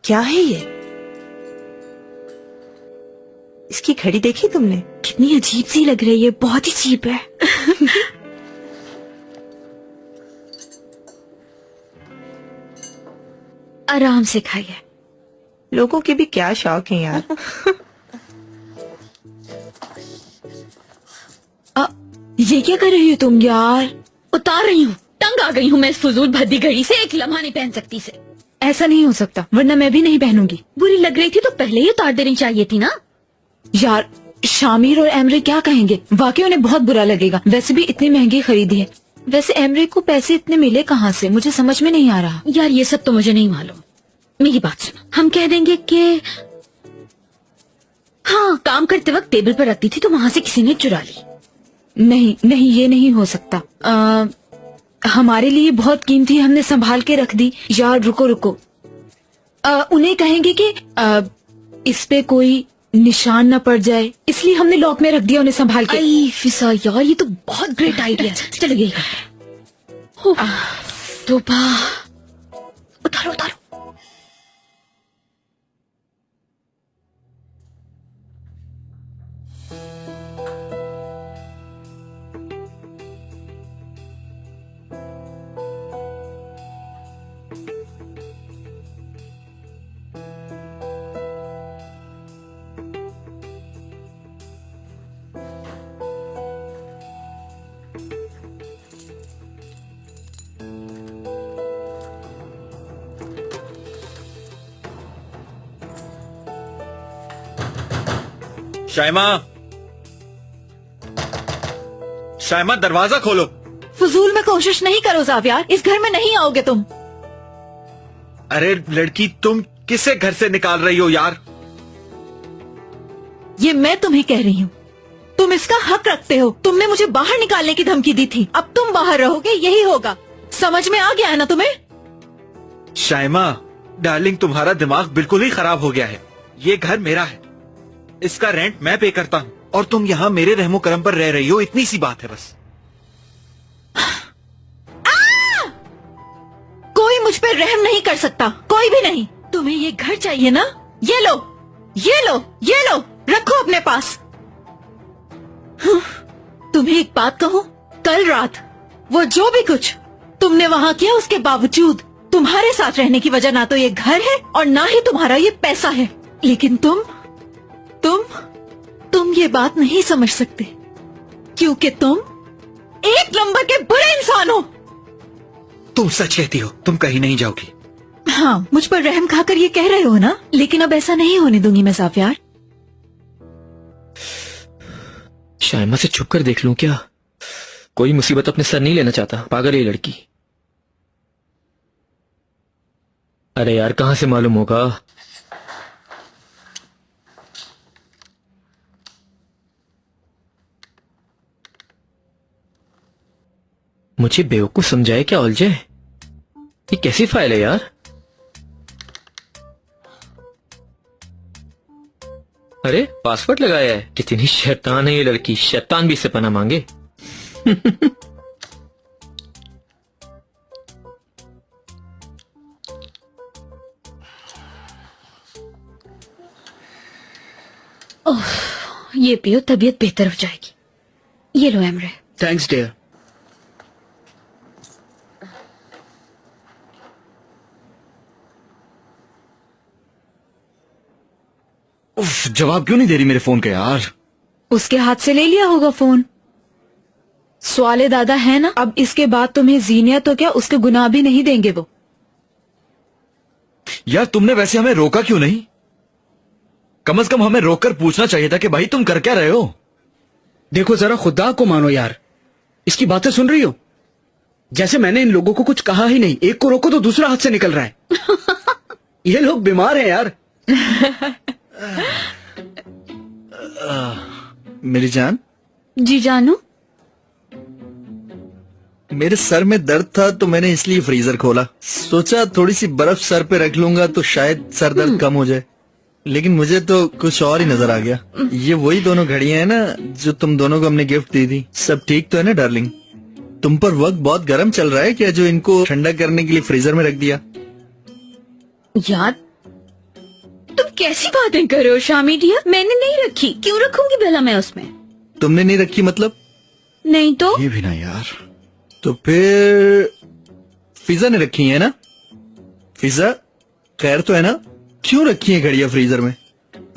क्या है ये? इसकी घड़ी देखी तुमने? कितनी अजीब सी लग रही है, बहुत ही चीप है। आराम से खाइए। लोगों के भी क्या शौक है यार। ये क्या कर रही हो तुम यार? उतार रही हूँ, तंग आ गई हूँ मैं इस फजूल भद्दी घड़ी से, एक लम्हा नहीं पहन सकती से। ऐसा नहीं हो सकता, वरना मैं भी नहीं पहनूंगी। बुरी लग रही थी तो पहले ही उतार देनी चाहिए थी ना। यार शामिर और एमरे क्या कहेंगे? वाकई उन्हें बहुत बुरा लगेगा। वैसे भी इतनी महंगी खरीदी है। वैसे एमरे को पैसे इतने मिले कहाँ से, मुझे समझ में नहीं आ रहा। यार ये सब तो मुझे नहीं मालूम। मेरी बात सुनो, हम कह देंगे कि हाँ, काम करते वक्त टेबल पर रखती थी तो वहाँ से किसी ने चुरा ली। नहीं नहीं, ये नहीं हो सकता। हमारे लिए बहुत कीमती, हमने संभाल के रख दी। यार रुको रुको, उन्हें कहेंगे कि इस पे कोई निशान न पड़ जाए, इसलिए हमने लॉक में रख दिया उन्हें संभाल के। आई फिसा यार, ये तो बहुत ग्रेट आइडिया है। चलो यही तो उतारो उतारो। शाइमा, शाइमा दरवाजा खोलो। फजूल में कोशिश नहीं करो ज़ावियार, इस घर में नहीं आओगे तुम। अरे लड़की, तुम किसे घर से निकाल रही हो यार? ये मैं तुम्हें कह रही हूँ, तुम इसका हक रखते हो। तुमने मुझे बाहर निकालने की धमकी दी थी, अब तुम बाहर रहोगे, यही होगा। समझ में आ गया है ना तुम्हें? शाइमा डार्लिंग, तुम्हारा दिमाग बिल्कुल ही खराब हो गया है। ये घर मेरा है, इसका रेंट मैं पे करता हूँ और तुम यहाँ मेरे रहमो करम पर रह रही हो, इतनी सी बात है बस। कोई मुझ पर रहम नहीं कर सकता, कोई भी नहीं। तुम्हें ये घर चाहिए ना? ये लो ये लो ये लो, रखो अपने पास। तुम्हें एक बात कहूँ, कल रात वो जो भी कुछ तुमने वहाँ किया, उसके बावजूद तुम्हारे साथ रहने की वजह ना तो ये घर है और ना ही तुम्हारा ये पैसा है। लेकिन तुम ये बात नहीं समझ सकते, क्योंकि तुम एक नंबर के बुरे इंसान हो। तुम सच कहती हो, तुम कहीं नहीं जाओगी। हाँ, मुझ पर रहम खाकर ये कह रहे हो ना, लेकिन अब ऐसा नहीं होने दूंगी मैं ज़ावियार। शाइमा से छुप कर देख लूं क्या? कोई मुसीबत अपने सर नहीं लेना चाहता, पागल है ये लड़की। अरे यार, कहां से मालूम होगा? मुझे बेवकूफ समझाए क्या उलझे? ये कैसी फाइल है यार? अरे पासवर्ड लगाया है। कितनी शैतान है ये लड़की, शैतान भी इससे पनाह मांगे। ओह, ये पियो, तबीयत बेहतर हो जाएगी। ये लो एमरे। Thanks dear. जवाब क्यों नहीं दे रही मेरे फोन का यार? उसके हाथ से ले लिया होगा फोन। सवाले दादा है ना, अब इसके बाद तुम्हें जीनिया तो क्या, उसके गुनाह भी नहीं देंगे वो। यार तुमने वैसे हमें रोका क्यों नहीं? कम से कम हमें रोककर पूछना चाहिए था कि भाई तुम कर क्या रहे हो? देखो जरा खुदा को मानो यार, इसकी बातें सुन रही हो? जैसे मैंने इन लोगों को कुछ कहा ही नहीं। एक को रोको तो दूसरा हाथ से निकल रहा है। ये लोग बीमार हैं यार। मेरी जान। जी जानू। मेरे सर में दर्द था तो मैंने इसलिए फ्रीजर खोला, सोचा थोड़ी सी बर्फ सर पे रख लूंगा तो शायद सर दर्द कम हो जाए, लेकिन मुझे तो कुछ और ही नजर आ गया। ये वही दोनों घड़ियां हैं ना जो तुम दोनों को हमने गिफ्ट दी थी? सब ठीक तो है ना डार्लिंग? तुम पर वक्त बहुत गर्म चल रहा है क्या, जो इनको ठंडा करने के लिए फ्रीजर में रख दिया? यार तुम कैसी बातें कर रहे हो शामी डियर? मैंने नहीं रखी, क्यों रखूंगी भला मैं उसमें? तुमने नहीं रखी मतलब? नहीं तो? ये भी ना यार। तो फिर फिजा ने रखी है ना? फिजा खैर तो है ना? क्यों रखी है घड़ियां फ्रीजर में?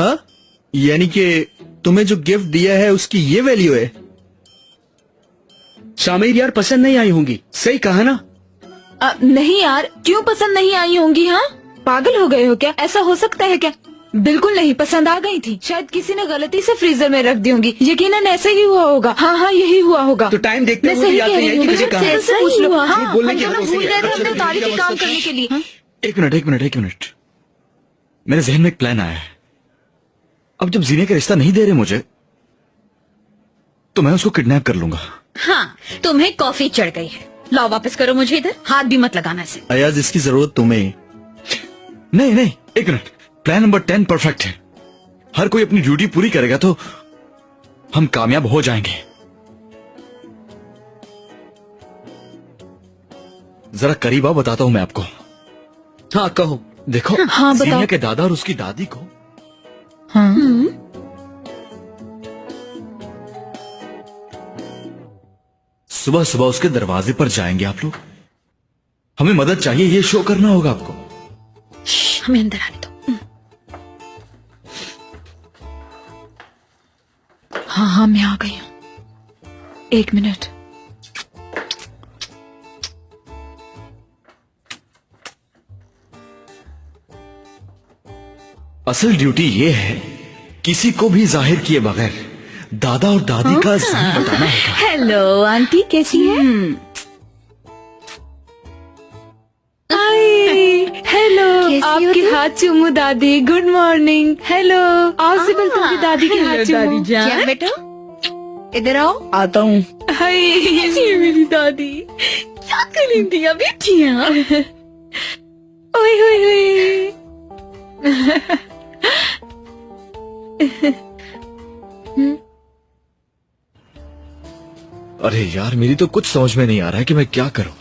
हाँ, यानी कि तुम्हें जो गिफ्ट दिया है उसकी ये वैल्यू है? शामिर यार पसंद नहीं आई होंगी, सही कहा ना? नहीं यार, क्यों पसंद नहीं आई होंगी? हाँ, पागल हो गए हो क्या? ऐसा हो सकता है क्या? बिल्कुल नहीं, पसंद आ गई थी। शायद किसी ने गलती से फ्रीजर में रख दी होंगी। यकीनन ऐसा ही हुआ होगा। हाँ हाँ, यही हुआ होगा। तो टाइम देखते मैं हुए सही याद कह नहीं रही आई कि हूँ। मुझे कहा। ऐसा ही हुआ। हाँ, हम बोलने की दोनों आदत भूल गए थे है। अपने तारीखी काम करने के लिए। हाँ? एक मिनट। मेरे जहन में एक प्लान आया है। अब जब जीने का रिश्ता नहीं दे रहे मुझे, तो मैं उसको किडनैप कर लूंगा। हाँ, तुम्हें कॉफी चढ़ गई है। लाओ वापस करो मुझे इधर, हाथ भी मत लगाना इसे। अयाज, इसकी जरूरत तुम्हें। नहीं, एक मिनट। प्लान नंबर 10 परफेक्ट है। हर कोई अपनी ड्यूटी पूरी करेगा तो हम कामयाब हो जाएंगे। जरा करीब आओ, बताता हूं मैं आपको। हाँ कहो। देखो, हाँ, बताओ। जीनिया के दादा और उसकी दादी को हाँ। सुबह सुबह उसके दरवाजे पर जाएंगे आप लोग। हमें मदद चाहिए, ये शो करना होगा आपको। हमें अंदर आने दो। हाँ, मैं आ गई हूँ। 1 मिनट। असल ड्यूटी ये है, किसी को भी जाहिर किए बगैर दादा और दादी का सही बताना होगा। हेलो आंटी, कैसी है? हेलो, आपके हाथ चूमू दादी। Good morning. हेलो, आओ सिबल, तुमकी दादी के हाथ चूमू। क्या बेटा, इधर आओ। आता हूँ। हाय, कैसी है मेरी दादी? क्या करें दिया बेटियां? ओए होए होए। अरे यार, मेरी तो कुछ समझ में नहीं आ रहा है कि मैं क्या करूं।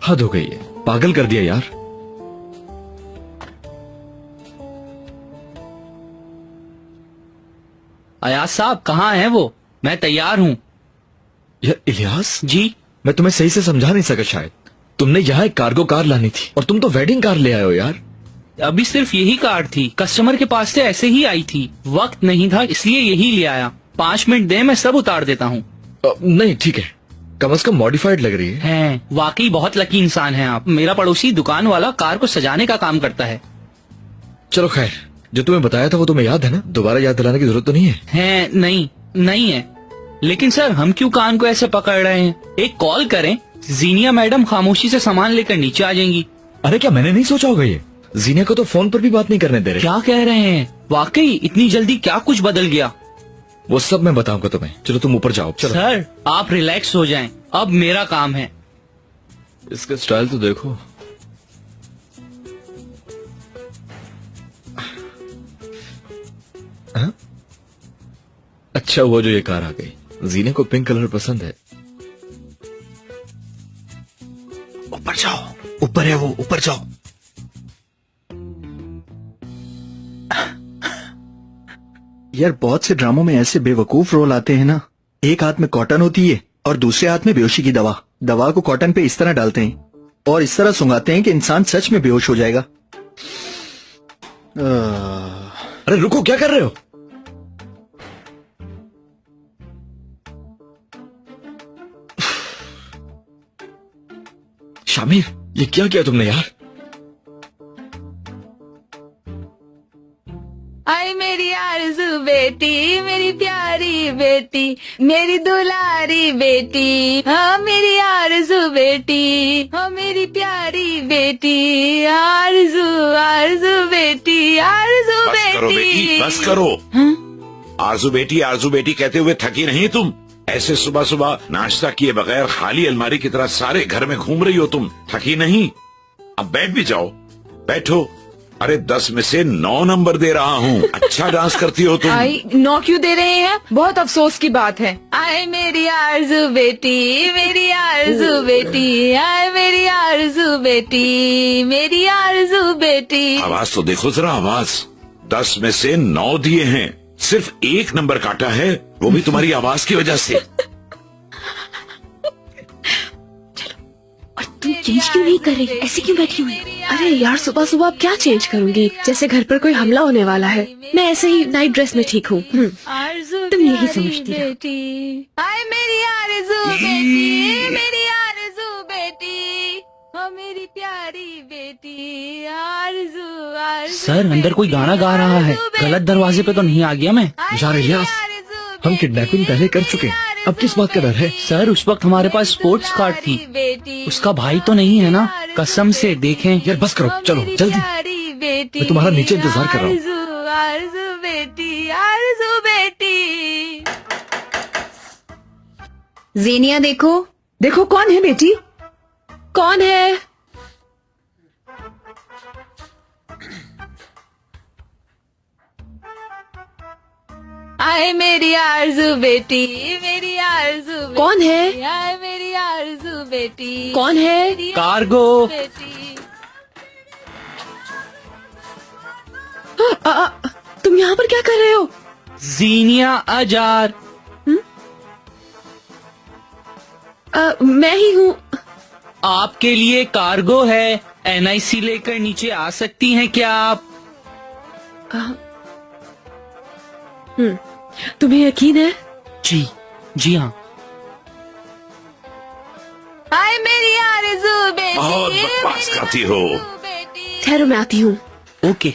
हद हो गई है, पागल कर दिया यार। अयाज साहब कहाँ हैं वो? मैं तैयार हूँ। यार इलियास, जी? मैं तुम्हें सही से समझा नहीं सका शायद। तुमने यहाँ एक कार्गो कार लानी थी और तुम तो वेडिंग कार ले आए हो यार। अभी सिर्फ यही कार थी, कस्टमर के पास से ऐसे ही आई थी। वक्त नहीं था इसलिए यही ले आया। 5 मिनट दे, मैं सब उतार देता हूँ। नहीं ठीक है, कम से कम मॉडिफाइड लग रही है। हैं, वाकई बहुत लकी इंसान हैं आप। मेरा पड़ोसी दुकान वाला कार को सजाने का काम करता है। चलो खैर, जो तुम्हें बताया था वो तुम्हें याद है ना? दोबारा याद दिलाने की जरूरत तो नहीं है? हैं, नहीं है। लेकिन सर, हम क्यों कान को ऐसे पकड़ रहे हैं? एक कॉल करें, जीनिया मैडम खामोशी से सामान लेकर नीचे आ जाएंगी। अरे क्या मैंने नहीं सोचा होगा ये? जीनिया को तो फोन पर भी बात नहीं करने दे रहे। क्या कह रहे हैं? वाकई इतनी जल्दी क्या कुछ बदल गया? वो सब मैं बताऊंगा तुम्हें। चलो तुम ऊपर जाओ। चलो सर, आप रिलैक्स हो जाएं, अब मेरा काम है। इसका स्टाइल तो देखो। हाँ? अच्छा हुआ जो ये कार आ गई। जीने को पिंक कलर पसंद है। ऊपर जाओ, ऊपर है वो, ऊपर जाओ। यार बहुत से ड्रामों में ऐसे बेवकूफ रोल आते हैं ना। एक हाथ में कॉटन होती है और दूसरे हाथ में बेहोशी की दवा। दवा को कॉटन पे इस तरह डालते हैं और इस तरह सुंघाते हैं कि इंसान सच में बेहोश हो जाएगा। अरे रुको, क्या कर रहे हो? शामिर, ये क्या किया तुमने यार? आई मेरी आरज़ू बेटी, मेरी प्यारी बेटी, मेरी दुलारी बेटी, हाँ मेरी आरज़ू बेटी, हाँ मेरी प्यारी बेटी, आरज़ू बेटी, आरज़ू बस करो बेटी, बस करो। आरज़ू बेटी कहते हुए थकी नहीं तुम? ऐसे सुबह सुबह नाश्ता किए बगैर खाली अलमारी की तरह सारे घर में घूम रही हो तुम? थकी नहीं? अब बैठ भी जाओ, बैठो। अरे 10 में से 9 नंबर दे रहा हूँ। अच्छा डांस करती हो तुम। आई 9 क्यों दे रहे हैं? बहुत अफसोस की बात है। आए मेरी आरज़ू बेटी, मेरी आरज़ू बेटी, आए मेरी आरज़ू बेटी, मेरी आरज़ू बेटी। आवाज तो देखो जरा, आवाज। 10 में से 9 दिए हैं, सिर्फ 1 नंबर काटा है, वो भी तुम्हारी आवाज की वजह से। और तुम चेंज क्यों नहीं कर रही? ऐसे क्यों बैठी हुई? अरे यार, सुबह सुबह अब क्या चेंज करूंगी? जैसे घर पर कोई हमला होने वाला है। मैं ऐसे ही नाइट ड्रेस में ठीक हूँ। तुम यही समझती रहो। आए मेरी आरज़ू बेटी, मेरी आरज़ू बेटी, ओ मेरी प्यारी बेटी, आरज़ू आरज़ू। सर अंदर कोई गाना गा रहा है, गलत दरवाजे पे तो नहीं आ गया मैं? यार इलियास, हम किडनैपिंग पहले कर चुके हैं, अब किस बात का डर है? सर उस वक्त हमारे पास स्पोर्ट्स कार्ड थी, उसका भाई तो नहीं है ना? कसम से देखें। यार बस करो, चलो जल्दी। मैं तुम्हारा नीचे इंतजार कर रहा हूँ। आरज़ू बेटी, आरज़ू बेटी। ज़ेनिया देखो। देखो कौन है बेटी? कौन है? आए मेरी आरज़ू बेटी, मेरी आरज़ू बेटी। कौन है? आए मेरी आरज़ू बेटी। कौन है? कार्गो। बेटी। तुम यहाँ पर क्या कर रहे हो? जीनिया अजार। मैं ही हूँ। आपके लिए कार्गो है, NIC लेकर नीचे आ सकती हैं क्या आप? तुम्हें यकीन है? जी हाँ। आए मेरी आरज़ू बेटी। बहुत बकवास करती हो। ठहरो, मैं आती हूँ। ओके।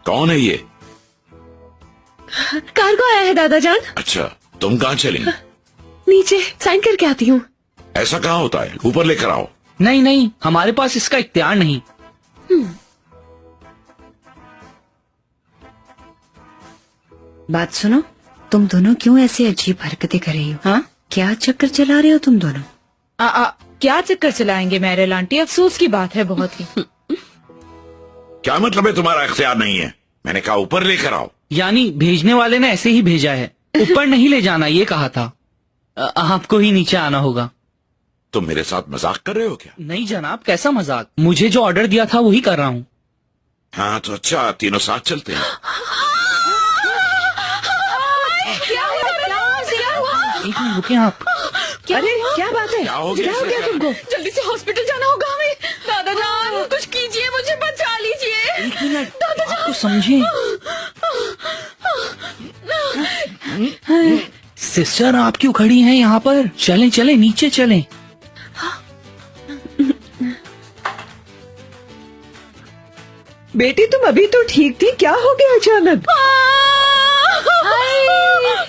कौन है ये? कार्गो आया है दादा जान। अच्छा, तुम कहाँ चली? नीचे साइन करके आती हूँ। ऐसा कहाँ होता है, ऊपर लेकर आओ। नहीं, हमारे पास इसका इख्तियार नहीं। बात सुनो, तुम दोनों क्यों ऐसी अजीब हरकतें कर रही हो? हाँ, क्या चक्कर चला रहे हो तुम दोनों? क्या चक्कर चलाएंगे मैरल आंटी? अफसोस की बात है बहुत ही। क्या मतलब है तुम्हारा इख्तियार नहीं है? मैंने कहा ऊपर लेकर आओ। यानी भेजने वाले ने ऐसे ही भेजा है, ऊपर नहीं ले जाना ये कहा था। आपको ही नीचे आना होगा। तुम मेरे साथ मजाक कर रहे हो क्या? नहीं जनाब, कैसा मजाक? मुझे जो ऑर्डर दिया था वही कर रहा हूँ। हाँ तो अच्छा, तीनों साथ चलते हैं। एक मिनट रुके आप। अरे क्या बात है? क्या हो गया तुमको? जल्दी से हॉस्पिटल जाना होगा हमें। दादा जान कुछ कीजिए, मुझे बचा लीजिए। एक मिनट, आप तो समझे। सिस्टर आप क्यों खड़ी हैं यहाँ पर? चलें नीचे चलें। बेटी तुम अभी तो ठीक थी, क्या हो गया अचानक?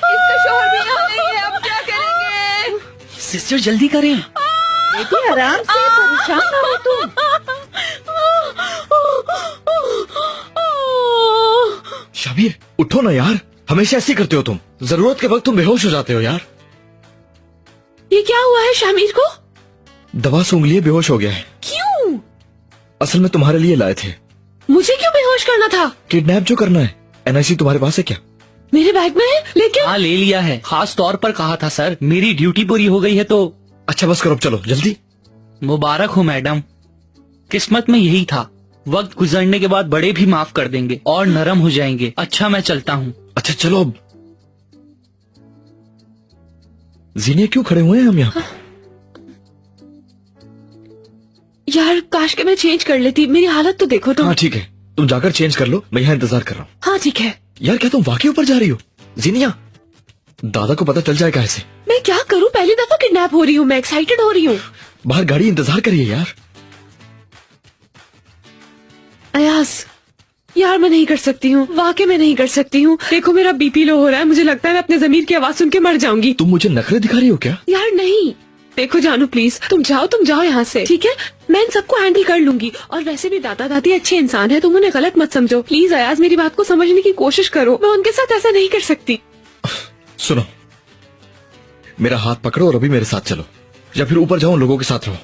इसका शोहर भी यहाँ नहीं है, अब क्या करेंगे? सिस्टर जल्दी करें। बेटी आराम से, परेशान ना हो तुम। शाबिर उठो ना यार, हमेशा ऐसे करते हो तुम। जरूरत के वक्त तुम बेहोश हो जाते हो यार। ये क्या हुआ है शामिर को? दवा सूंघ लिए बेहोश हो गया है। क्यों? असल में तुम्हारे लिए लाए थे। मुझे क्यों बेहोश करना था? किडनैप जो करना है। NIC तुम्हारे पास है क्या? मेरे बैग में है, लेकिन हाँ ले लिया है, खास तौर पर कहा था सर। मेरी ड्यूटी पूरी हो गई है तो। अच्छा बस करो, चलो जल्दी। मुबारक हो मैडम, किस्मत में यही था। वक्त गुजरने के बाद बड़े भी माफ कर देंगे और नरम हो जाएंगे। अच्छा मैं चलता हूँ। अच्छा चलो अब। जीनिया क्यों खड़े हुए हैं हम यहाँ? यार काश के मैं चेंज कर लेती। मेरी हालत तो देखो तुम। हाँ ठीक है, तुम जाकर चेंज कर लो, मैं यहाँ इंतजार कर रहा हूँ। हाँ ठीक है। यार क्या तुम वाकई ऊपर जा रही हो? जीनिया, दादा को पता चल जाएगा ऐसे। मैं क्या करूँ, पहली दफा किडनैप हो रही हूँ, मैं एक्साइटेड हो रही हूँ। बाहर गाड़ी इंतजार करिए यार। अयास यार मैं नहीं कर सकती हूँ, वाकई मैं नहीं कर सकती हूँ। देखो मेरा BP लो हो रहा है, मुझे लगता है मैं अपने ज़मीर की आवाज सुन के मर जाऊंगी। तुम मुझे नखरे दिखा रही हो क्या? यार नहीं, देखो जानू प्लीज तुम जाओ यहाँ से, ठीक है? मैं इन सबको हैंडल कर लूंगी। और वैसे भी दादा दादी अच्छे इंसान है, तुम उन्हें गलत मत समझो। प्लीज अयाज मेरी बात को समझने की कोशिश करो, मैं उनके साथ ऐसा नहीं कर सकती। सुनो, मेरा हाथ पकड़ो और अभी मेरे साथ चलो, या फिर ऊपर जाओ लोगों के साथ रहो।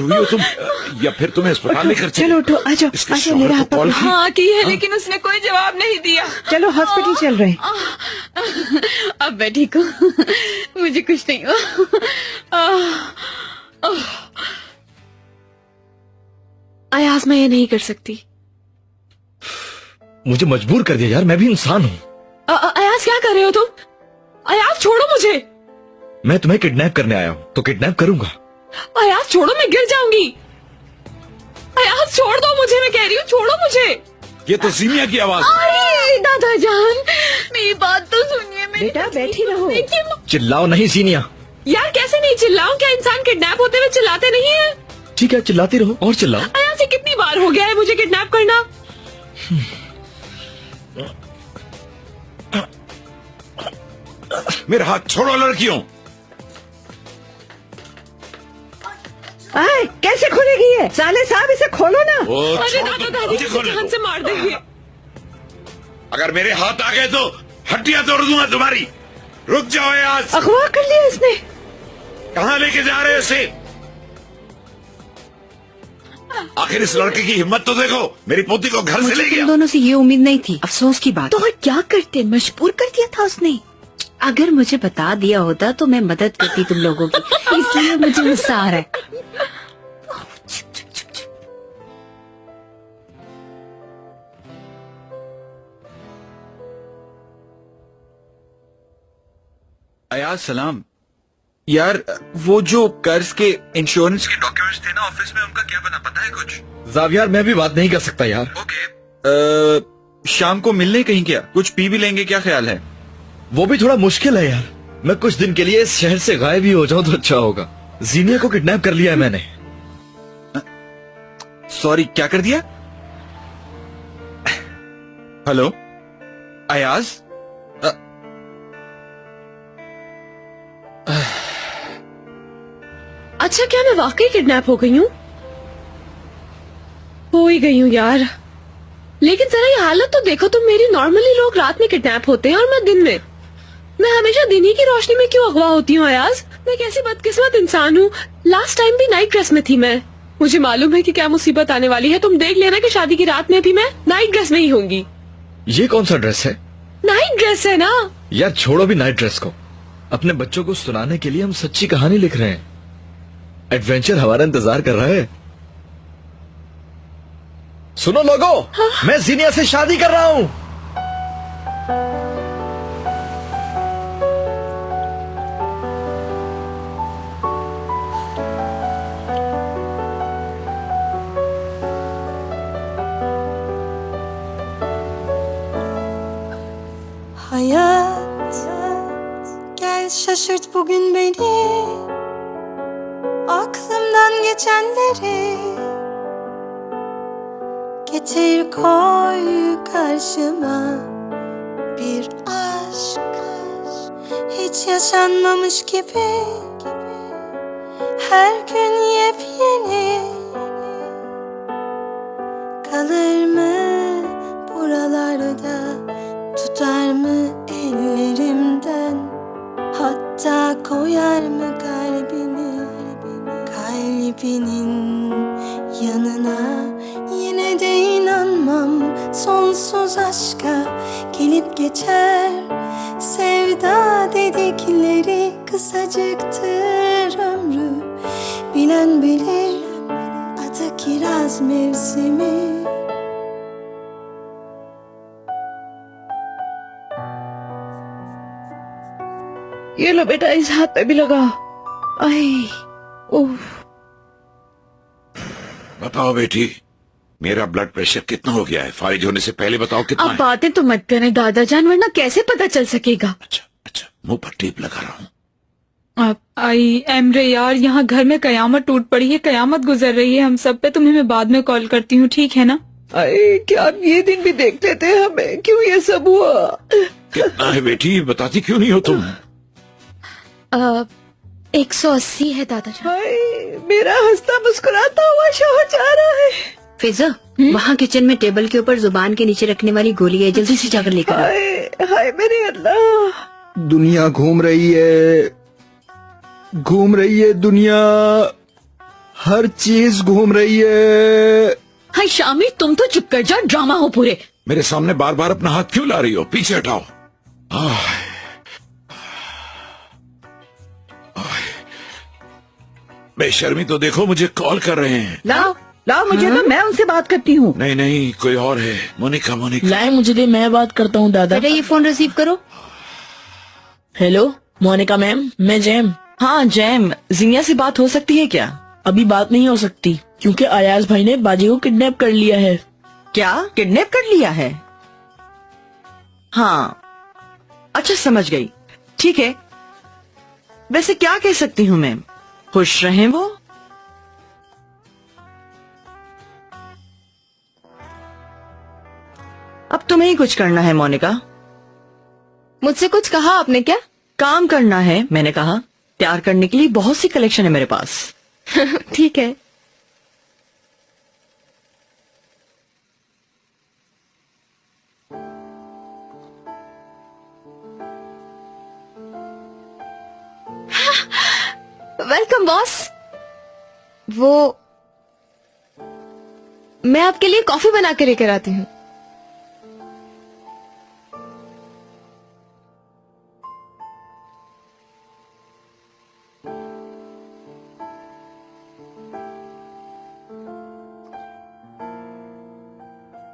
हुई हो तुम, या फिर तुम्हें अस्पताल लेकर चले? चलो उठो, आ जाओ, इसके आ जाओ, शौहर मेरा को हाथ कॉल पकड़ो। की? हाँ की है, लेकिन उसने कोई जवाब नहीं दिया। चलो हॉस्पिटल चल रहे हैं। अब मैं ठीक हूँ, मुझे कुछ नहीं हुआ। अयाज, मैं ये नहीं कर सकती। मुझे मजबूर कर दिया यार, मैं भी इंसान हूँ। अयाज क्या कर रहे हो तुम? अयाज छोड़ो मुझे। मैं तुम्हें किडनैप करने आया हूँ तो किडनैप करूंगा। अयाज छोड़ो, मैं गिर जाऊंगी। अयाज छोड़ दो मुझे, मैं कह रही हूँ छोड़ो मुझे। ये तो जीनिया की आवाज। अरे दादा जान, मेरी बात तो सुनिए। बेटा बैठी रहो। चिल्लाओ नहीं सीनिया। यार कैसे नहीं चिल्लाऊं? क्या इंसान किडनैप होते हुए चिल्लाते नहीं है? ठीक है, चिल्लाती रहो और चिल्लाओ। अयाज, से कितनी बार हो गया है मुझे किडनैप करना? मेरा हाथ छोड़ो लड़कियों। आए, कैसे खुलेगी ये? साले साहब इसे खोलो ना। ओ, अरे छोड़ो दादा तुम, दादी मुझे इसे खोलने जान दो। से मार देंगे। अगर मेरे हाथ आ गए तो हड्डियां तोड़ दूंगा तुम्हारी। रुक जाओ आज। अगवा कर लिया इसने। कहाँ लेके जा रहे हो इसे? आखिर इस लड़के की हिम्मत तो देखो, मेरी पोती को घर से ले गया। दोनों से ये उम्मीद नहीं थी, अफसोस की बात। तो और क्या करते, मजबूर कर दिया था उसने। अगर मुझे बता दिया होता तो मैं मदद करती तुम लोगों की, इसलिए मुझे गुस्सा आ रहा है। अयाज सलाम। यार वो जो कर्ज के इंश्योरेंस के डॉक्यूमेंट्स थे ना ऑफिस में, उनका क्या बना, पता है कुछ? जावियार, मैं भी बात नहीं कर सकता यार। ओके, शाम को मिलने कहीं क्या? कुछ पी भी लेंगे, क्या ख्याल है? वो भी थोड़ा मुश्किल है यार। मैं कुछ दिन के लिए इस शहर से गायब ही हो जाऊं तो अच्छा होगा। जीनिया को किडनैप कर लिया है मैंने। सॉरी, क्या कर दिया? हेलो अयाज? अच्छा, क्या मैं वाकई किडनैप हो गई हूँ? हो ही गई हूँ यार। लेकिन जरा ये हालत तो देखो तुम मेरी। नॉर्मली लोग रात में किडनैप होते हैं और मैं दिन में। मैं हमेशा दिन ही की रोशनी में क्यों अगवा होती हूँ अयाज? मैं कैसी बदकिस्मत इंसान हूँ। लास्ट टाइम भी नाइट ड्रेस में थी मैं। मुझे मालूम है कि क्या मुसीबत आने वाली है। तुम देख लेना कि शादी की रात में भी मैं नाइट ड्रेस में ही होंगी। ये कौन सा ड्रेस है? नाइट ड्रेस है ना। यार छोड़ो भी नाइट ड्रेस को। अपने बच्चों को सुनाने के लिए हम सच्ची कहानी लिख रहे हैं। एडवेंचर हमारा इंतजार कर रहा है। सुनो लोगो, मैं जीनिया से शादी कर रहा हूँ। Hayat, gel şaşırt bugün beni. Aklımdan geçenleri getir koy karşıma. Bir aşk hiç yaşanmamış gibi, her gün yepyeni. Kalır mı buralarda, tutar mı ellerimden, hatta koyar mı kalbini kalbinin yanına? Yine de inanmam sonsuz aşka, gelip geçer sevda dedikleri. Kısacıktır ömrü, bilen bilir, adı kiraz mevsimi. ये लो बेटा, इस हाथ पे भी लगाओ। आई, उफ। बताओ बेटी, मेरा ब्लड प्रेशर कितना हो गया है? फारिज होने से पहले बताओ कितना अब है? बातें तो मत करें दादा जान, वरना कैसे पता चल सकेगा। अच्छा अच्छा, मुंह पर टेप लगा रहा हूँ। अब आई एमरे यार, यहाँ घर में कयामत टूट पड़ी है, कयामत गुजर रही है हम सब पे। तुम्हें मैं बाद में कॉल करती हूँ, ठीक है ना? अरे क्या आप ये दिन भी देख लेते हैं हमें? क्यों ये सब हुआ? कितना है बेटी, बताती क्यों नहीं हो तुम? 180 है दादा जान। हाय, मेरा हंसता मुस्कुराता हुआ शौहर जा रहा है। फिजा, वहाँ किचन में टेबल के ऊपर जुबान के नीचे रखने वाली गोली है, जल्दी से जाकर लेकर आओ। हाय हाय मेरे अल्लाह। दुनिया घूम रही है दुनिया। हर चीज घूम रही है। हाय शामी, तुम तो चुप कर जाओ, ड्रामा हो पूरे। मेरे सामने बार बार अपना हाथ क्यों ला रही हो? पीछे हटाओ। बेशर्मी तो देखो, मुझे कॉल कर रहे हैं। लाओ लाओ मुझे तो, मैं उनसे बात करती हूँ। नहीं नहीं, कोई और है। मोनिका मोनिका। लाए मुझे दे, मैं बात करता हूँ दादा। बेटा ये फोन रिसीव करो। हेलो मोनिका मैम, मैं जैम। हाँ जैम, जीनिया से बात हो सकती है क्या? अभी बात नहीं हो सकती क्योंकि अयाज भाई ने बाजी को किडनैप कर लिया है। क्या किडनैप कर लिया है? हाँ अच्छा समझ गई, ठीक है। वैसे क्या कह सकती हूँ मैम, खुश रहें वो। अब तुम्हें ही कुछ करना है मोनिका। मुझसे कुछ कहा आपने क्या? काम करना है मैंने कहा। प्यार करने के लिए बहुत सी कलेक्शन है मेरे पास। ठीक है। Welcome boss. वो मैं आपके लिए कॉफी बना के लेकर आती हूँ।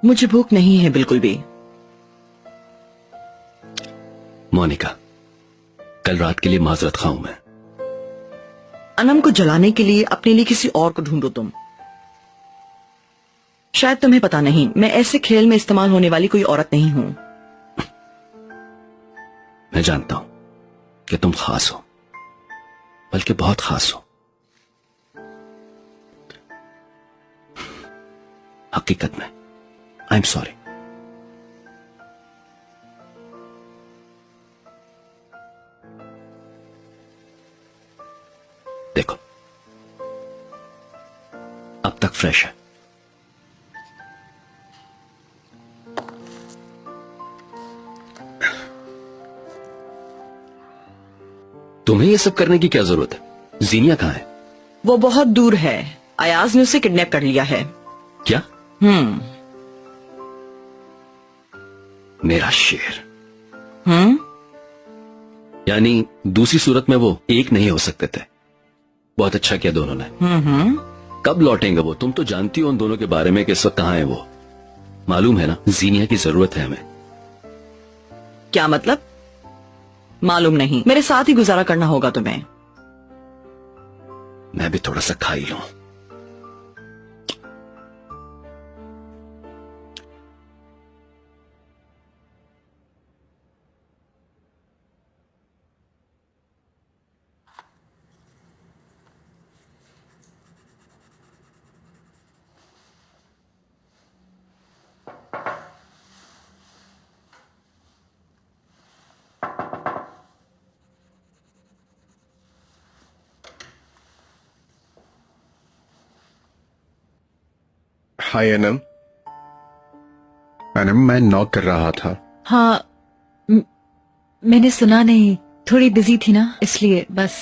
मुझे भूख नहीं है बिल्कुल भी। मोनिका, कल रात के लिए माजरत खा हूं मैं। अनम को जलाने के लिए अपने लिए किसी और को ढूंढो तुम। शायद तुम्हें पता नहीं, मैं ऐसे खेल में इस्तेमाल होने वाली कोई औरत नहीं हूं। मैं जानता हूं कि तुम खास हो, बल्कि बहुत खास हो। हकीकत में आई एम सॉरी। देखो अब तक फ्रेश है। तुम्हें ये सब करने की क्या जरूरत है? जीनिया कहाँ है? वो बहुत दूर है। अयाज ने उसे किडनैप कर लिया है। क्या? मेरा शेर। यानी दूसरी सूरत में वो एक नहीं हो सकते थे। बहुत अच्छा किया दोनों ने। कब लौटेंगे वो? तुम तो जानती हो उन दोनों के बारे में कि इस वक्त कहाँ है वो। मालूम है ना, जीनिया की जरूरत है हमें। क्या मतलब? मालूम नहीं। मेरे साथ ही गुजारा करना होगा तुम्हें। मैं भी थोड़ा सा खा ही लूं। हाय अनम। अनम, मैं नॉक कर रहा था। हाँ मैंने सुना नहीं, थोड़ी बिजी थी ना इसलिए बस।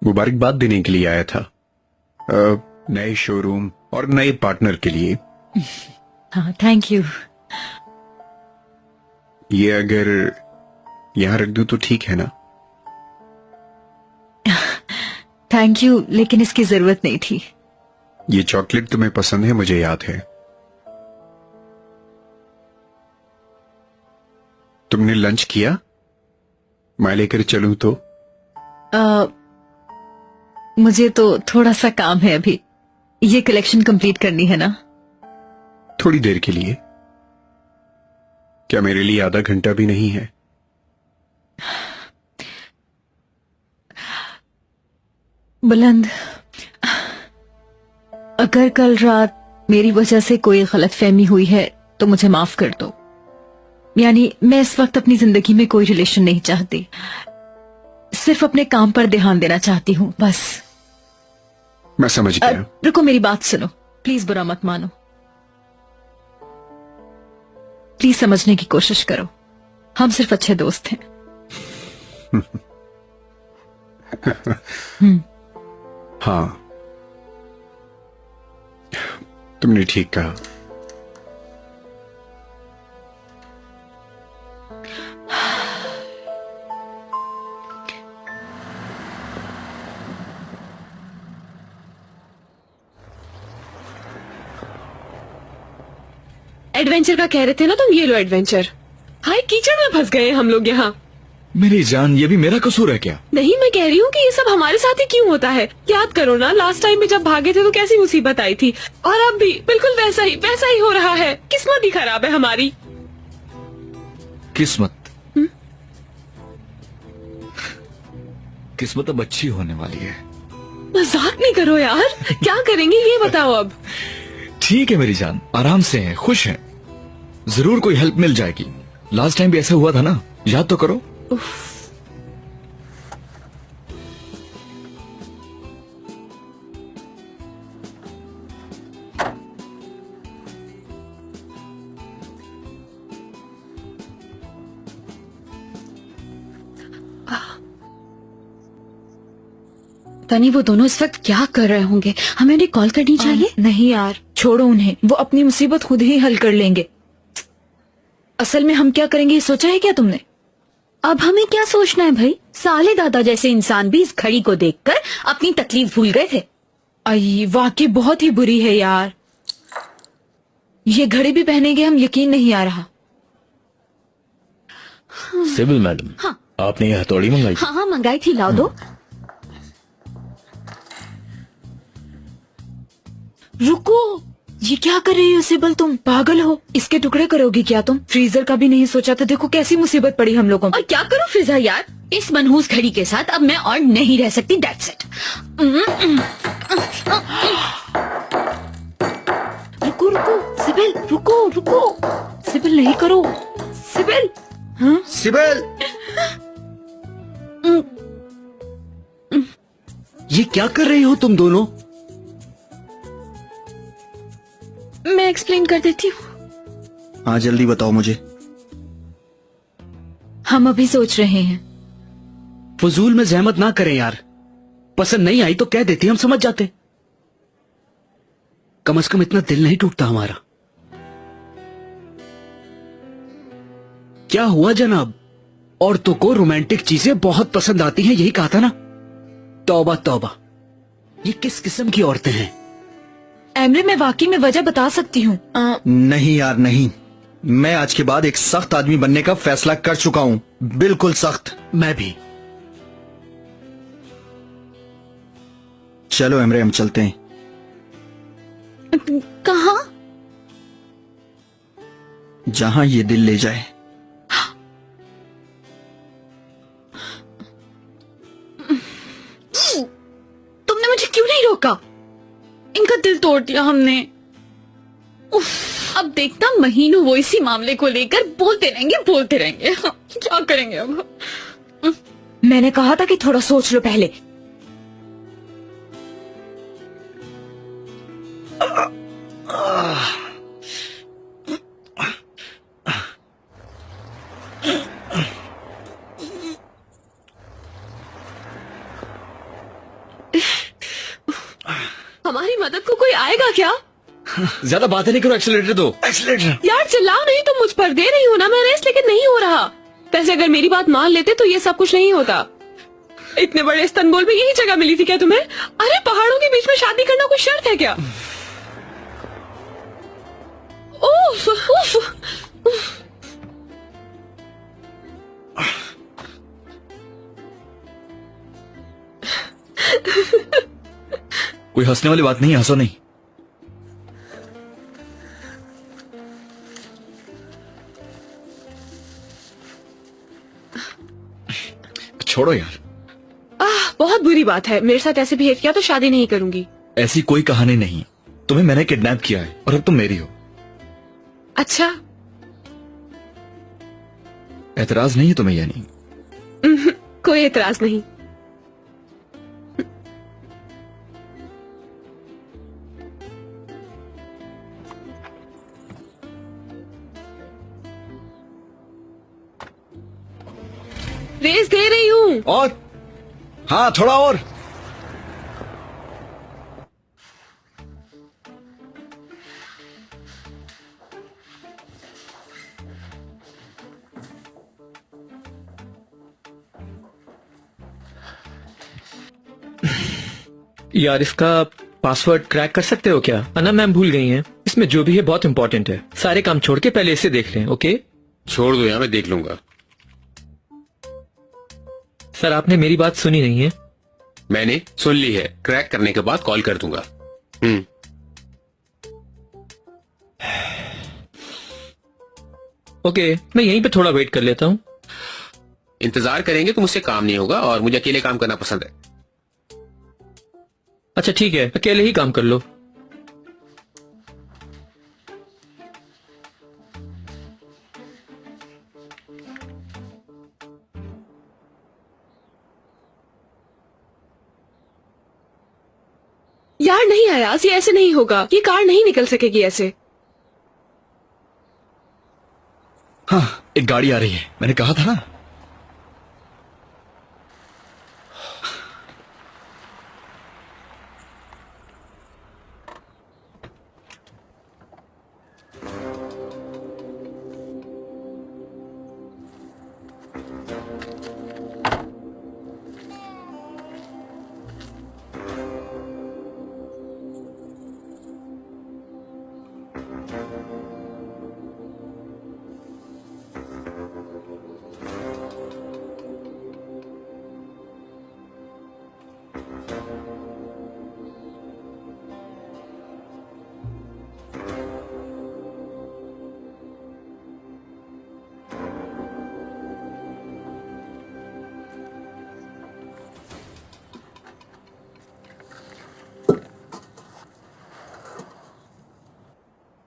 मुबारकबाद देने के लिए आया था, नए शोरूम और नए पार्टनर के लिए। हाँ थैंक यू। ये अगर यहां रख दूं तो ठीक है ना? थैंक यू, लेकिन इसकी जरूरत नहीं थी। ये चॉकलेट तुम्हें पसंद है, मुझे याद है। तुमने लंच किया? मैं लेकर चलूं तो? मुझे तो थोड़ा सा काम है अभी। ये कलेक्शन कंप्लीट करनी है ना। थोड़ी देर के लिए? क्या मेरे लिए आधा घंटा भी नहीं है? बुलंद, अगर कल रात मेरी वजह से कोई गलतफहमी हुई है तो मुझे माफ कर दो। यानी मैं इस वक्त अपनी जिंदगी में कोई रिलेशन नहीं चाहती, सिर्फ अपने काम पर ध्यान देना चाहती हूँ बस। मैं समझ गया। रुको मेरी बात सुनो, प्लीज बुरा मत मानो। प्लीज समझने की कोशिश करो, हम सिर्फ अच्छे दोस्त हैं। हाँ, तुमने ठीक कहा। एडवेंचर का कह रहे थे ना तुम, ये लो एडवेंचर। हाय, कीचड़ में फंस गए हम लोग यहाँ। मेरी जान, ये भी मेरा कसूर है क्या? नहीं, मैं कह रही हूँ कि ये सब हमारे साथ ही क्यों होता है। याद करो ना, लास्ट टाइम में जब भागे थे तो कैसी मुसीबत आई थी, और अब भी बिल्कुल वैसा ही हो रहा है। किस्मत ही खराब है हमारी। किस्मत? किस्मत अब अच्छी होने वाली है। मजाक नहीं करो यार, क्या करेंगे ये बताओ अब। ठीक है मेरी जान, आराम से हैं, खुश हैं, जरूर कोई हेल्प मिल जाएगी। लास्ट टाइम भी ऐसा हुआ था ना, याद तो करो। तनी वो दोनों इस वक्त क्या कर रहे होंगे? हमें उन्हें कॉल करनी चाहिए। नहीं यार, छोड़ो उन्हें, वो अपनी मुसीबत खुद ही हल कर लेंगे। असल में हम क्या करेंगे ये सोचा है क्या तुमने? अब हमें क्या सोचना है भाई? साले दादा जैसे इंसान भी इस घड़ी को देखकर अपनी तकलीफ भूल गए थे। आई वाकई बहुत ही बुरी है यार। ये घड़ी भी पहनेंगे हम, यकीन नहीं आ रहा। सिबिल मैडम, हाँ। आपने ये हथौड़ी मंगाई? हाँ मंगाई थी, लाओ दो। रुको, ये क्या कर रही हो सिबिल? तुम पागल हो? इसके टुकड़े करोगी क्या तुम? फ्रीजर का भी नहीं सोचा था, देखो कैसी मुसीबत पड़ी हम लोगों और क्या करो फिजा यार, इस मनहूस घड़ी के साथ अब मैं और नहीं रह सकती। That's it. रुको रुको सिबिल, रुको रुको सिबिल, नहीं करो सिबिल। हाँ सिबिल, ये क्या कर रही हो तुम दोनों? मैं एक्सप्लेन कर देती हूँ। हाँ जल्दी बताओ मुझे। हम अभी सोच रहे हैं। फजूल में जहमत ना करें यार, पसंद नहीं आई तो कह देती, हम समझ जाते। कम से कम इतना दिल नहीं टूटता हमारा। क्या हुआ जनाब? औरतों को रोमांटिक चीजें बहुत पसंद आती हैं, यही कहा था ना? तौबा तौबा, ये किस किस्म की औरतें हैं? एमरे, मैं वाकई में वजह बता सकती हूँ। नहीं यार नहीं, मैं आज के बाद एक सख्त आदमी बनने का फैसला कर चुका हूँ, बिल्कुल सख्त। मैं भी। चलो एमरे, हम चलते हैं। कहाँ? जहां ये दिल ले जाए। तुमने मुझे क्यों नहीं रोका? इनका दिल तोड़ दिया हमने। अब देखना, महीनों वो इसी मामले को लेकर बोलते रहेंगे। क्या करेंगे अब? मैंने कहा था कि थोड़ा सोच लो पहले। हमारी मदद को कोई आएगा क्या? ज्यादा बातें नहीं करो, एक्सीलरेटर दो। एक्सीलरेटर। यार चिल्लाओ नहीं, तुम मुझ पर दे रही हो ना मैं रेस्ट, लेकिन नहीं हो रहा। वैसे अगर मेरी बात मान लेते तो ये सब कुछ नहीं होता। इतने बड़े इस्तांबुल में यही जगह मिली थी क्या तुम्हें? अरे पहाड़ों के बीच में शादी करना कोई शर्त है क्या? उफ, उफ, उफ। कोई हंसने वाली बात नहीं, हंसो नहीं। छोड़ो यार। बहुत बुरी बात है, मेरे साथ ऐसे बिहेव किया तो शादी नहीं करूंगी। ऐसी कोई कहानी नहीं, तुम्हें मैंने किडनैप किया है और अब तुम मेरी हो। अच्छा, एतराज नहीं है तुम्हें यानी? कोई एतराज नहीं। रेस दे रही हूँ। और हाँ, थोड़ा और। यार इसका पासवर्ड क्रैक कर सकते हो क्या? अन्ना मैम भूल गई हैं। इसमें जो भी है बहुत इंपॉर्टेंट है। सारे काम छोड़ के पहले इसे देख लें। ओके छोड़ दो यार, मैं देख लूंगा। सर आपने मेरी बात सुनी नहीं है? मैंने सुन ली है, क्रैक करने के बाद कॉल कर दूंगा। ओके मैं यहीं पे थोड़ा वेट कर लेता हूँ। इंतजार करेंगे तो मुझसे काम नहीं होगा और मुझे अकेले काम करना पसंद है। अच्छा ठीक है, अकेले ही काम कर लो। यार नहीं अयाज, ये ऐसे नहीं होगा। ये कार नहीं निकल सकेगी ऐसे। हाँ एक गाड़ी आ रही है, मैंने कहा था ना।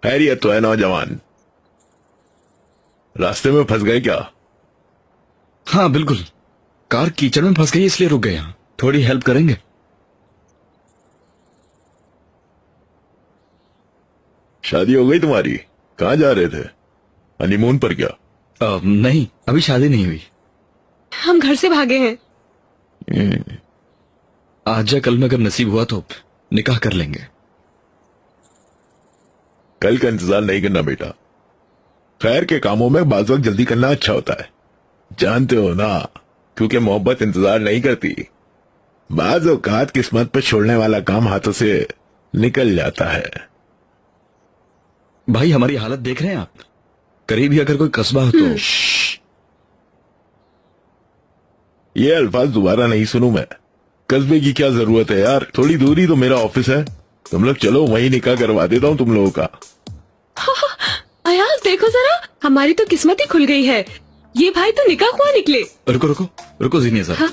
खैरियत तो है नौजवान, रास्ते में फंस गए क्या? हाँ बिल्कुल, कार कीचड़ में फंस गई इसलिए रुक गए यहाँ। थोड़ी हेल्प करेंगे? शादी हो गई तुम्हारी? कहाँ जा रहे थे? हनीमून पर क्या? नहीं अभी शादी नहीं हुई। हम घर से भागे हैं। आज या कल में अगर नसीब हुआ तो निकाह कर लेंगे। कल का इंतजार नहीं करना बेटा। खैर के कामों में बाज़ वक्त जल्दी करना अच्छा होता है, जानते हो ना, क्योंकि मोहब्बत इंतजार नहीं करती। बाज़ औकात किस्मत पर छोड़ने वाला काम हाथों से निकल जाता है। भाई हमारी हालत देख रहे हैं आप? करीब ही अगर कोई कस्बा हो तो। ये अल्फाज दोबारा नहीं सुनूं मैं। कस्बे की क्या जरूरत है यार, थोड़ी दूरी तो मेरा ऑफिस है। तुम लोग चलो, वहीं निकाह करवा देता हूँ तुम लोगों का। अयाज देखो जरा, हमारी तो किस्मत ही खुल गई है। ये भाई तो निकाह हुआ निकले। रुको रुको रुको जीनिया साहब। हाँ?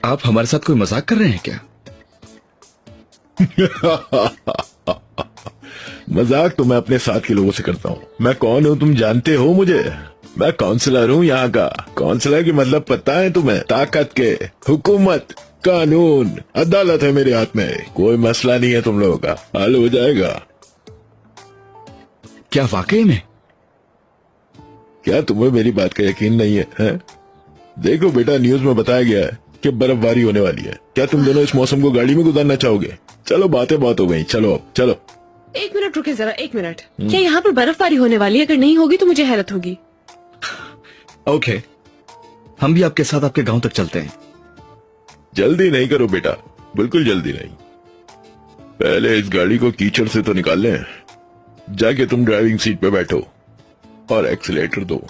आप हमारे साथ कोई मजाक कर रहे हैं क्या? मजाक तो मैं अपने साथ के लोगों से करता हूँ। मैं कौन हूँ तुम जानते हो मुझे? मैं काउंसलर हूँ यहाँ का। काउंसलर की मतलब पता है तुम्हें? ताकत के, हुकूमत, कानून, अदालत है मेरे हाथ में। कोई मसला नहीं है तुम लोगों का, हल हो जाएगा। क्या वाकई में? क्या तुम्हें मेरी बात का यकीन नहीं है? देखो बेटा, न्यूज में बताया गया है कि बर्फबारी होने वाली है। क्या तुम दोनों इस मौसम को गाड़ी में गुजारना चाहोगे? चलो बातें बहुत हो गई, चलो अब चलो। एक मिनट रुके जरा, एक मिनट। क्या यहाँ पर बर्फबारी होने वाली है? अगर नहीं होगी तो मुझे हैरत होगी। ओके, हम भी आपके साथ आपके गांव तक चलते हैं। जल्दी नहीं करो बेटा, बिल्कुल जल्दी नहीं। पहले इस गाड़ी को कीचड़ से तो निकाल लें। जाके तुम ड्राइविंग सीट पे बैठो और एक्सीलेटर दो।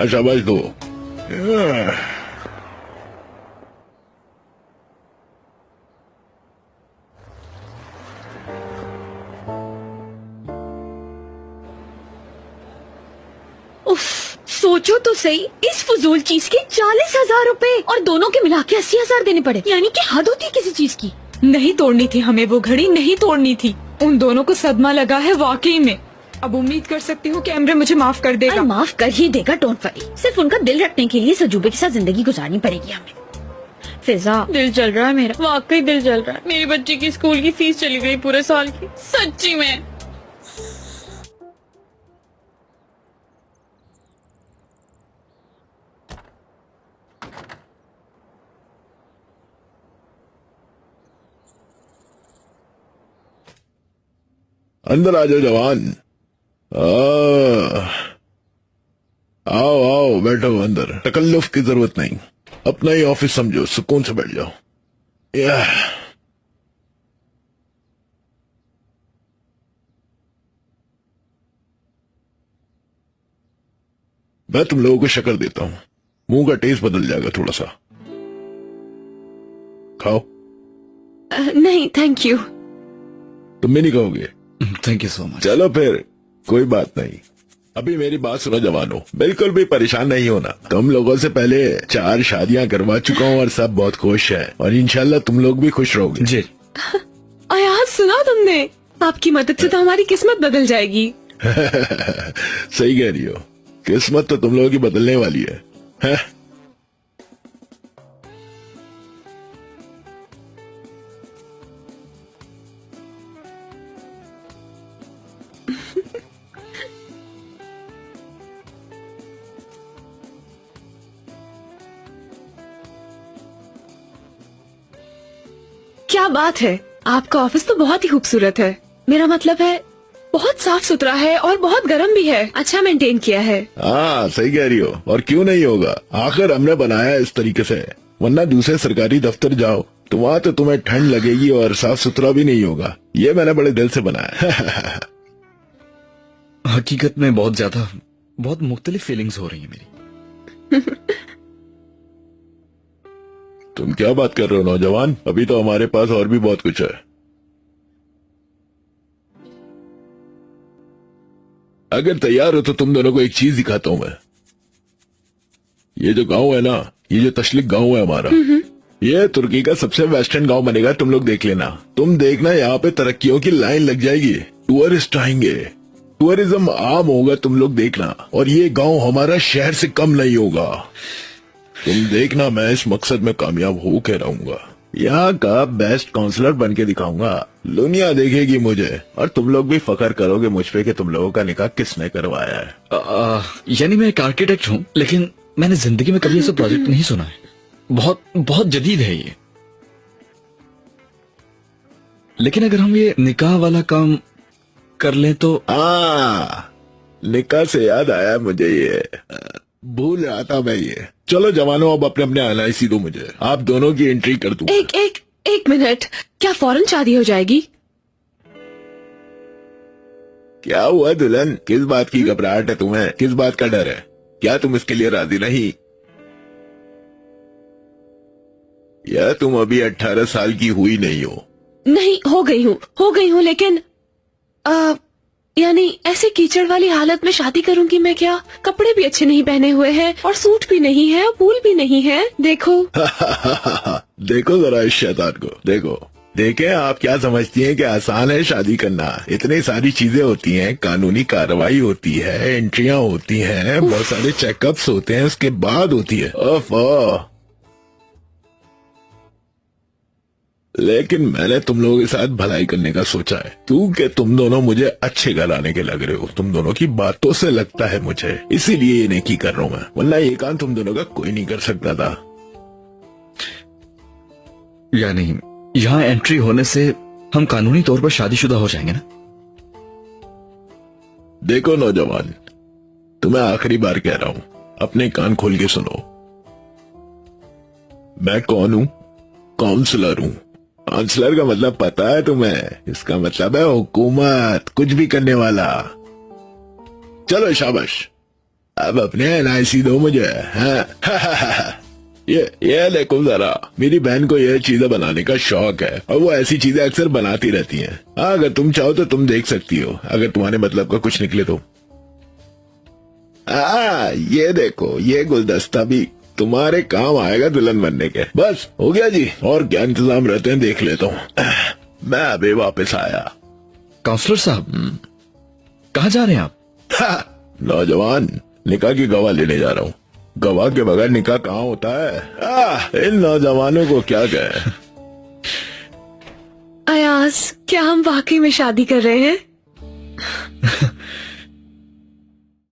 शाबाश दो। सोचो तो सही, इस फजूल चीज के 40,000 रुपए और दोनों के मिला के 80,000 देने पड़े। यानी कि हद होती है किसी चीज की। नहीं तोड़नी थी हमें वो घड़ी, नहीं तोड़नी थी। उन दोनों को सदमा लगा है वाकई में। अब उम्मीद कर सकती हूँ कि एमरे मुझे माफ कर देगा। माफ कर ही देगा, डोंट वरी। सिर्फ उनका दिल रखने के लिए सजूबे के साथ जिंदगी गुजारनी पड़ेगी हमें। फिजा, दिल जल रहा है मेरा, वाकई दिल जल रहा है। मेरी बच्ची की स्कूल की फीस चली गई पूरे साल की, सच्ची में। अंदर आ जाओ जवान। आओ आओ बैठो अंदर, तकल्लुफ की जरूरत नहीं, अपना ही ऑफिस समझो, सुकून से बैठ जाओ। मैं तुम लोगों को शक्कर देता हूँ, मुंह का टेस्ट बदल जाएगा थोड़ा सा। खाओ। नहीं थैंक यू। तुम भी नहीं खाओगे? Thank you so much. चलो फिर कोई बात नहीं। अभी मेरी बात सुनो जवानों, बिल्कुल भी परेशान नहीं होना। तुम लोगों से पहले 4 शादियां करवा चुका हूँ और सब बहुत खुश हैं, और इंशाल्लाह तुम लोग भी खुश रहोगे। जी। आज सुना तुमने, आपकी मदद से तो हमारी किस्मत बदल जाएगी। सही कह रही हो, किस्मत तो तुम लोगों की बदलने वाली है? क्या बात है, आपका ऑफिस तो बहुत ही खूबसूरत है। मेरा मतलब है बहुत साफ सुथरा है और बहुत गर्म भी है, अच्छा मेंटेन किया है। हाँ सही कह रही हो, और क्यों नहीं होगा, आखिर हमने बनाया इस तरीके से, वरना दूसरे सरकारी दफ्तर जाओ तो वहाँ तो तुम्हें ठंड लगेगी और साफ सुथरा भी नहीं होगा। ये मैंने बड़े दिल से बनाया। हकीकत में बहुत मुख्तलिफ फीलिंग्स हो रही है मेरी। तुम क्या बात कर रहे हो नौजवान, अभी तो हमारे पास और भी बहुत कुछ है। अगर तैयार हो तो तुम दोनों को एक चीज दिखाता हूं मैं। ये जो गांव है ना, ये जो तशलिक गांव है हमारा, ये तुर्की का सबसे वेस्टर्न गांव बनेगा। तुम लोग देख लेना, तुम देखना यहाँ पे तरक्कियों की लाइन लग जाएगी, टूरिस्ट आएंगे, टूरिज्म आम होगा, तुम लोग देखना। और ये गांव हमारा शहर से कम नहीं होगा, तुम देखना। मैं इस मकसद में कामयाब हो के रहूंगा, यहाँ का बेस्ट काउंसलर बन के दिखाऊंगा। दुनिया देखेगी मुझे, और तुम लोग भी फख्र करोगे मुझ पे कि तुम लोगों का निकाह किसने करवाया है। यानी मैं एक आर्किटेक्ट हूँ, लेकिन मैंने जिंदगी में कभी ऐसा प्रोजेक्ट नहीं सुना है। बहुत जदीद है ये। लेकिन अगर हम ये निकाह वाला काम कर लें तो। निकाह से याद आया मुझे, ये भूल रहा था मैं ये। चलो जवानों, अब अपने अपने एलआईसी दो मुझे, आप दोनों की एंट्री कर दूं। एक मिनट, क्या फौरन शादी हो जाएगी? क्या हुआ दुल्हन, किस बात की घबराहट है तुम्हें, किस बात का डर है? क्या तुम इसके लिए राजी नहीं? या तुम अभी 18 साल की हुई नहीं हो? नहीं, हो गई हूँ, लेकिन यानी ऐसे कीचड़ वाली हालत में शादी करूंगी मैं क्या? कपड़े भी अच्छे नहीं पहने हुए हैं, और सूट भी नहीं है, और फूल भी नहीं है। देखो। देखो जरा इस शैतान को, देखो। देखें, आप क्या समझती हैं कि आसान है शादी करना? इतनी सारी चीजें होती हैं, कानूनी कार्रवाई होती है, एंट्रियां होती हैं, बहुत सारे चेकअप्स होते हैं, उसके बाद होती है। लेकिन मैंने तुम लोगों के साथ भलाई करने का सोचा है, क्योंकि तुम दोनों मुझे अच्छे घर आने के लग रहे हो, तुम दोनों की बातों से लगता है मुझे, इसीलिए ये नेकी कर रहा हूँ मैं, वरना ये काम तुम दोनों का कोई नहीं कर सकता था। यानी यहाँ एंट्री होने से हम कानूनी तौर पर शादीशुदा हो जाएंगे ना? देखो नौजवान, तुम्हें आखिरी बार कह रहा हूँ, अपने कान खोल के सुनो। मैं कौन हूँ? काउंसलर हूँ। काउंसलर का मतलब पता है तुम्हें? इसका मतलब है हुकूमत, कुछ भी करने वाला। चलो शाबाश, अब अपने एनआईसी दो मुझे। ये देखो जरा, मेरी बहन को ये चीजें बनाने का शौक है, और वो ऐसी चीजें अक्सर बनाती रहती हैं। अगर तुम चाहो तो तुम देख सकती हो, अगर तुम्हारे मतलब का कुछ निकले तो। ये देखो, ये गुलदस्ता भी तुम्हारे काम आएगा दुल्हन बनने के। बस हो गया जी, और क्या इंतजाम रहते हैं देख लेता हूँ। मैं अभी वापस आया। काउंसलर साहब, कहाँ जा रहे हैं आप? नौजवान, निकाह की गवाह लेने जा रहा हूँ। गवाह के बगैर निकाह कहाँ होता है? इन नौजवानों को क्या कहे। अयाज, क्या हम वाकई में शादी कर रहे हैं?